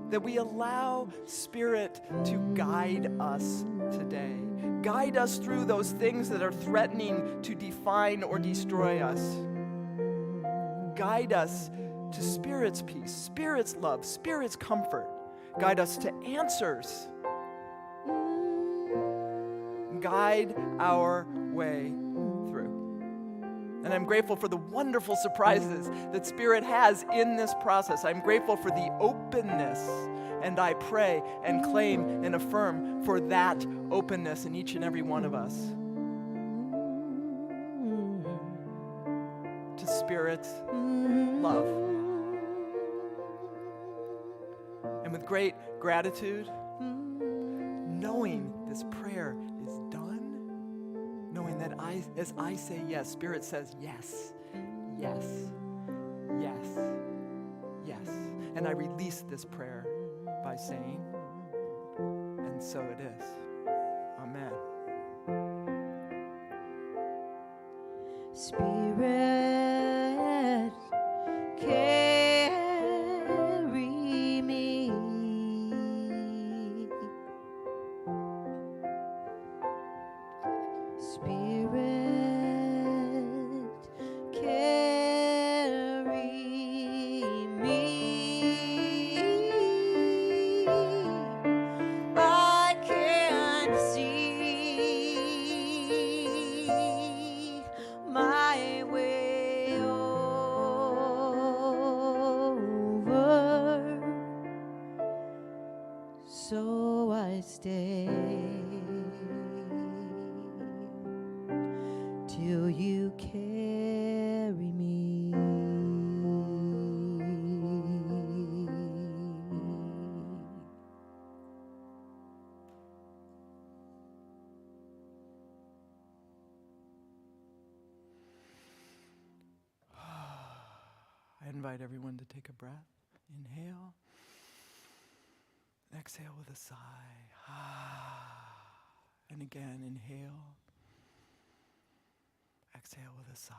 that we allow Spirit to guide us today. Guide us through those things that are threatening to define or destroy us. Guide us to Spirit's peace, Spirit's love, Spirit's comfort. Guide us to answers. Guide our way through. And I'm grateful for the wonderful surprises that Spirit has in this process. I'm grateful for the openness, and I pray and claim and affirm for that openness in each and every one of us to Spirit's love. And with great gratitude, knowing this prayer is done, knowing that as I say yes, Spirit says yes, yes, yes, yes. And I release this prayer by saying, and so it is. Amen. Spirit, carry me. Spirit, carry me. I can't see my way over, so I stay till you carry me. I invite everyone to take a breath. Inhale. Exhale with a sigh. And again, inhale. Exhale with a sigh.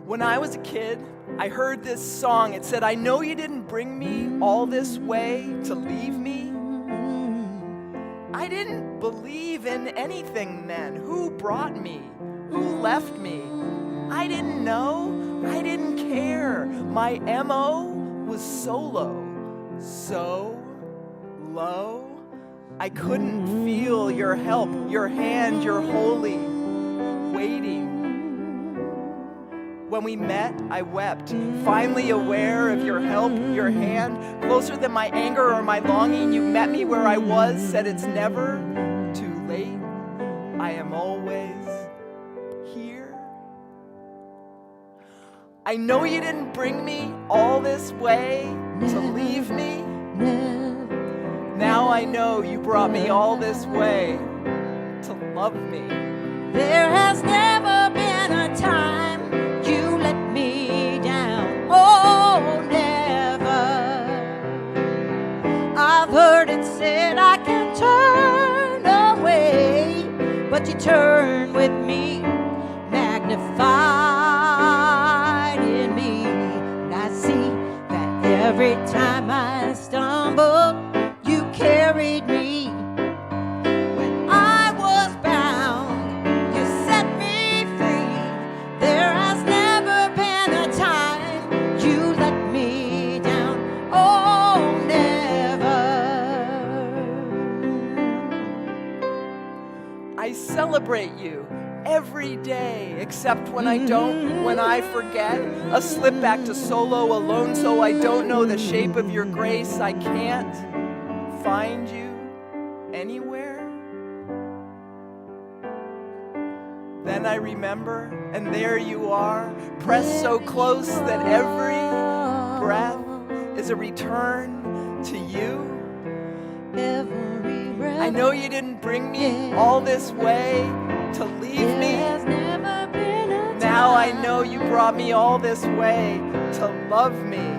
When I was a kid, I heard this song. It said, I know you didn't bring me all this way to leave me. I didn't believe in anything then. Who brought me? Who left me? I didn't know. I didn't care. My MO was solo, so low. I couldn't feel your help, your hand, your holy waiting. When we met, I wept, finally aware of your help, your hand. Closer than my anger or my longing, you met me where I was, said it's never too late. I am always here. I know you didn't bring me all this way to leave me. Now I know you brought me all this way to love me. There has never been a time you let me down. Oh, never. I've heard it said I can turn away, but you turn with me, magnified in me. And I see that every time I stumble, you carried me. When I was bound, you set me free. There has never been a time you let me down. Oh, never. I celebrate you every day, except when I don't, when I forget. A slip back to solo alone, so I don't know the shape of your grace. I can't find you anywhere. then I remember, and there you are, pressed so close that every breath is a return to you. I know you didn't bring me all this way to leave me. Now I know you brought me all this way to love me.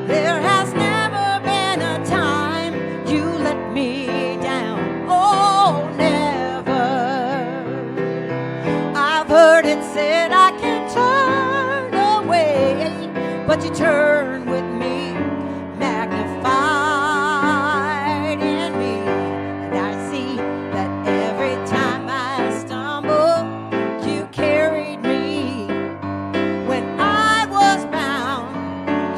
There has never been a time you let me down. Oh, never. I've heard it said I can turn away, but you turn with me, magnified in me. And I see that every time I stumble, you carried me. When I was bound,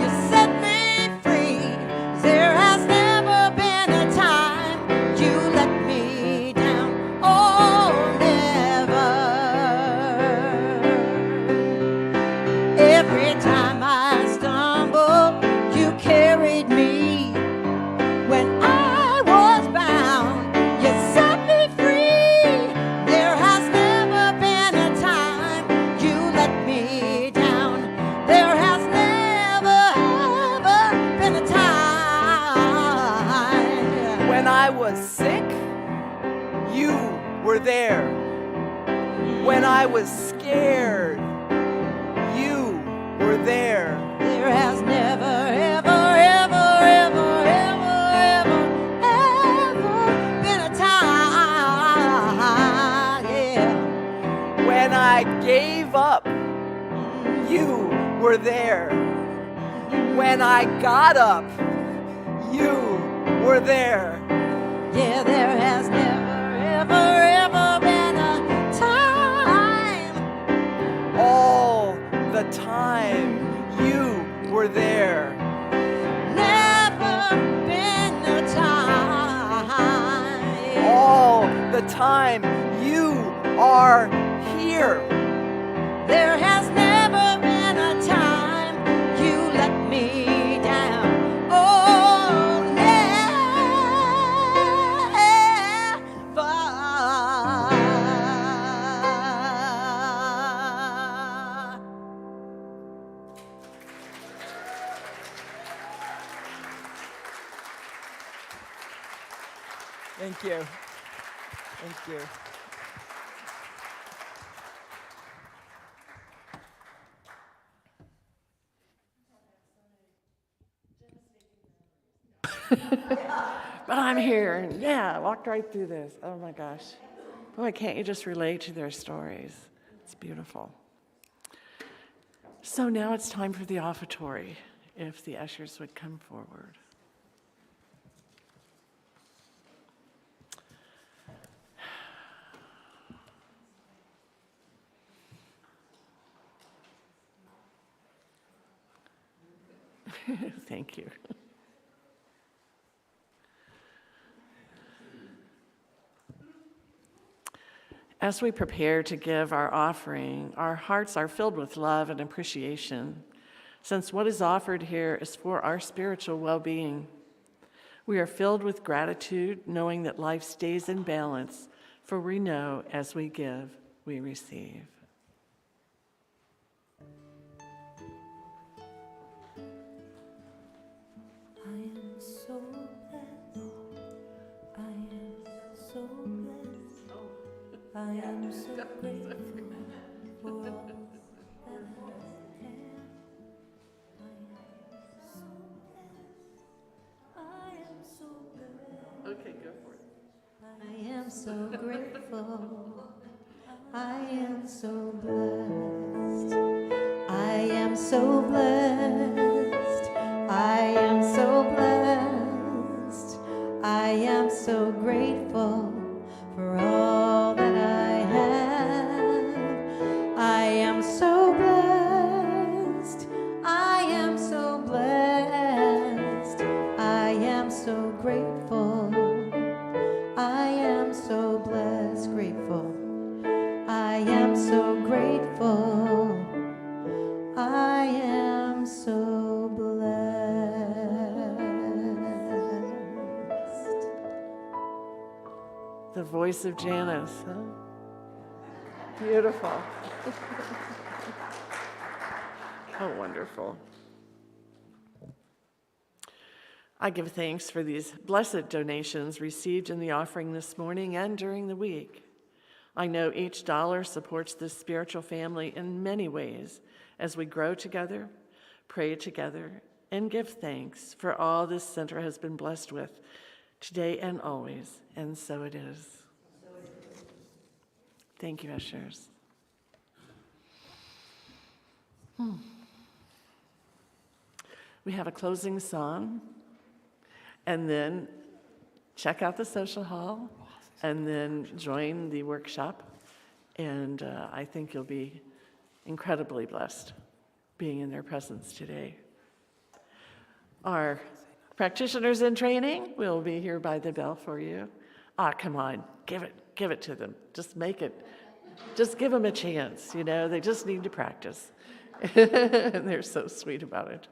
you set me free. There has never been a time you let me down. Oh, never. Every time I stumble, you carried me. When I was bound, you set me free. There has never been a time you let me down. There has never, ever been a time. When I was sick, you were there. When I was scared, you were there. There has never, ever, ever, ever, ever, ever, ever been a time, yeah. When I gave up, you were there. When I got up, you were there. Yeah, there has never, ever, ever been a time. All the time, you were there. Never been a time. All the time, you are here. There has never been a time you let me down. Oh, never. Thank you. Thank you. But I'm here, and yeah, I walked right through this. Oh my gosh. Boy, can't you just relate to their stories? It's beautiful. So now it's time for the offertory, if the ushers would come forward. Thank you. As we prepare to give our offering, our hearts are filled with love and appreciation, since what is offered here is for our spiritual well-being. We are filled with gratitude, knowing that life stays in balance, for we know as we give, we receive. I am so blessed. I am so blessed. I am so grateful for all that I have. I am so blessed. Okay, go for it. I am so grateful. I am so blessed. I am so blessed. I am so blessed. I am so grateful for all that I have. I am so blessed. I am so blessed. I am so grateful. I am so blessed, grateful. I am so grateful. I am so blessed. The voice of Janice, huh? Beautiful. How wonderful. I give thanks for these blessed donations received in the offering this morning and during the week. I know each dollar supports this spiritual family in many ways as we grow together, pray together, and give thanks for all this center has been blessed with today and always, and so it is. Thank you, ushers. We have a closing song, and then check out the social hall, and then join the workshop. And I think you'll be incredibly blessed being in their presence today. Our practitioners in training will be here by the bell for you. Come on, give it to them. Just make it, just give them a chance, they just need to practice. And they're so sweet about it.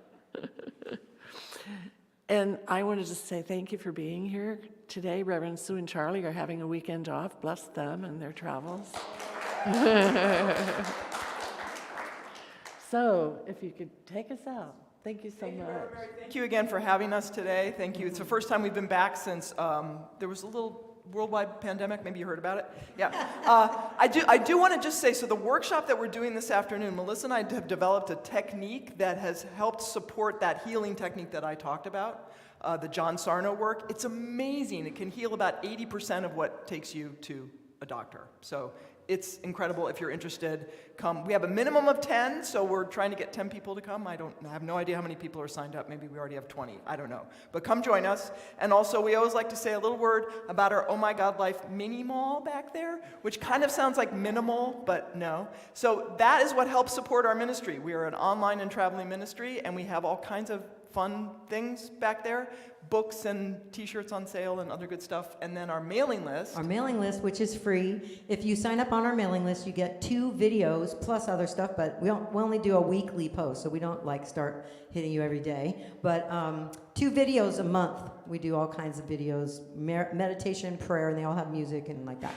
And I wanted to say thank you for being here today. Reverend Sue and Charlie are having a weekend off. Bless them and their travels. So if you could take us out. Thank you so much. Thank you again for having us today. Thank you. It's the first time we've been back since there was a little worldwide pandemic. Maybe you heard about it. Yeah. I do want to just say, so the workshop that we're doing this afternoon, Melissa and I have developed a technique that has helped support that healing technique that I talked about, the John Sarno work. It's amazing. It can heal about 80% of what takes you to a doctor. So it's incredible. If you're interested, come. We have a minimum of 10, so we're trying to get 10 people to come. I have no idea how many people are signed up. Maybe we already have 20. I don't know. But come join us. And also, we always like to say a little word about our Oh My God Life mini mall back there, which kind of sounds like minimal, but no. So that is what helps support our ministry. We are an online and traveling ministry, and we have all kinds of fun things back there. Books and t-shirts on sale and other good stuff. And then our mailing list. Our mailing list, which is free. If you sign up on our mailing list, you get 2 videos plus other stuff, but we only do a weekly post, so we don't start hitting you every day. But 2 videos a month. We do all kinds of videos, meditation, prayer, and they all have music and like that.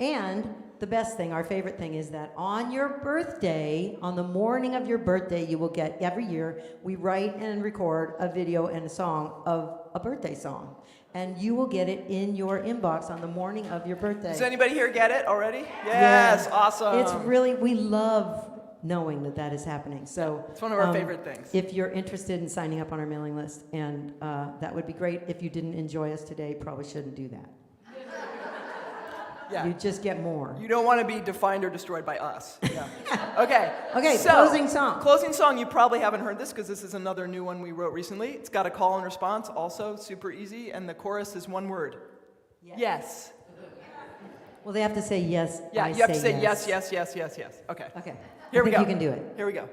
And the best thing, our favorite thing, is that on your birthday, on the morning of your birthday, you will get, every year, we write and record a video and a song of a birthday song. And you will get it in your inbox on the morning of your birthday. Does anybody here get it already? Yes, yeah. Awesome. It's really, we love knowing that is happening. So it's one of our favorite things. If you're interested in signing up on our mailing list, and that would be great. If you didn't enjoy us today, probably shouldn't do that. Yeah. You just get more. You don't want to be defined or destroyed by us. Yeah. Okay. So, closing song. Closing song, you probably haven't heard this because this is another new one we wrote recently. It's got a call and response, also super easy, and the chorus is one word. Yes. Well, they have to say yes. Yeah, you have to say yes, yes, yes, yes, yes. Okay. Okay. Here we go. You can do it. Here we go.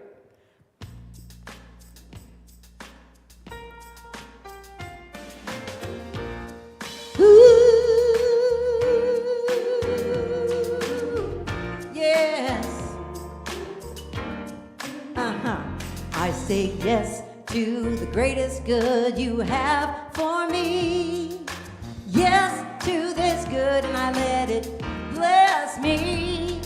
I say yes to the greatest good you have for me. Yes to this good, and I let it bless me.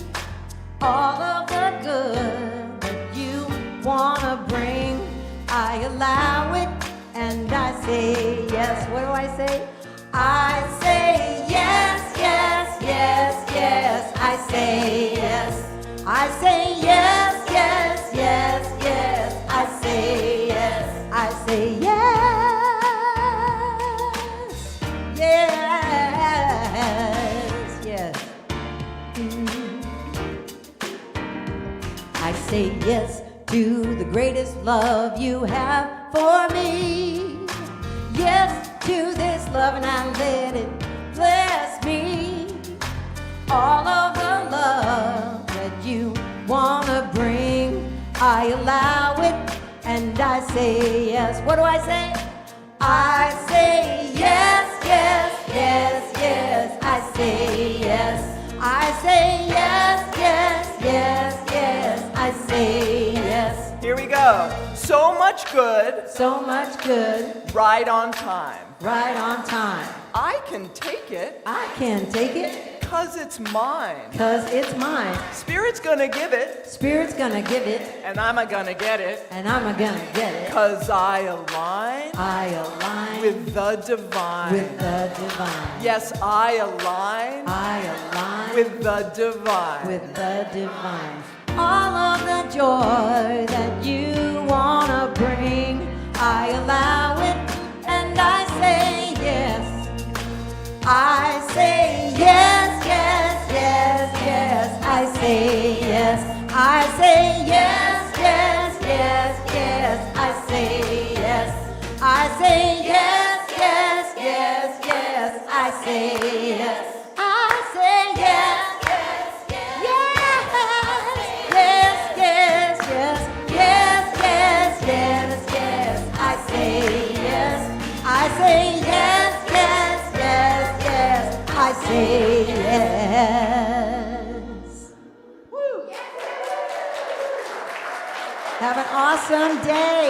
All of the good that you wanna bring, I allow it, and I say yes. What do I say? I say yes, yes, yes, yes. I say yes. I say yes, yes, yes, yes. I say yes. I say yes. Yes, yes. I say yes to the greatest love you have for me. Yes to this love, and I let it bless me. All of the love that you wanna bring, I allow it, and I say yes. What do I say? I say yes, yes, yes, yes. I say yes. I say yes, yes, yes, yes. I say yes. Here we go. So much good. So much good. Right on time. Right on time. I can take it. I can take it. 'Cause it's mine. 'Cause it's mine. Spirit's gonna give it. Spirit's gonna give it. And I'm gonna get it. And I'm gonna get it. 'Cause I align. I align with the divine. with the divine. Yes, I align. I align with the divine. with the divine. All of the joy that you wanna bring, I allow it, and I say yes. I say yes, yes, yes, yes. I say yes. I say yes, yes, yes, yes. I say yes. I say yes, yes, yes, yes. I say yes. I say yes. I say yes, yes, yes, yes. I say yes. Woo. Have an awesome day.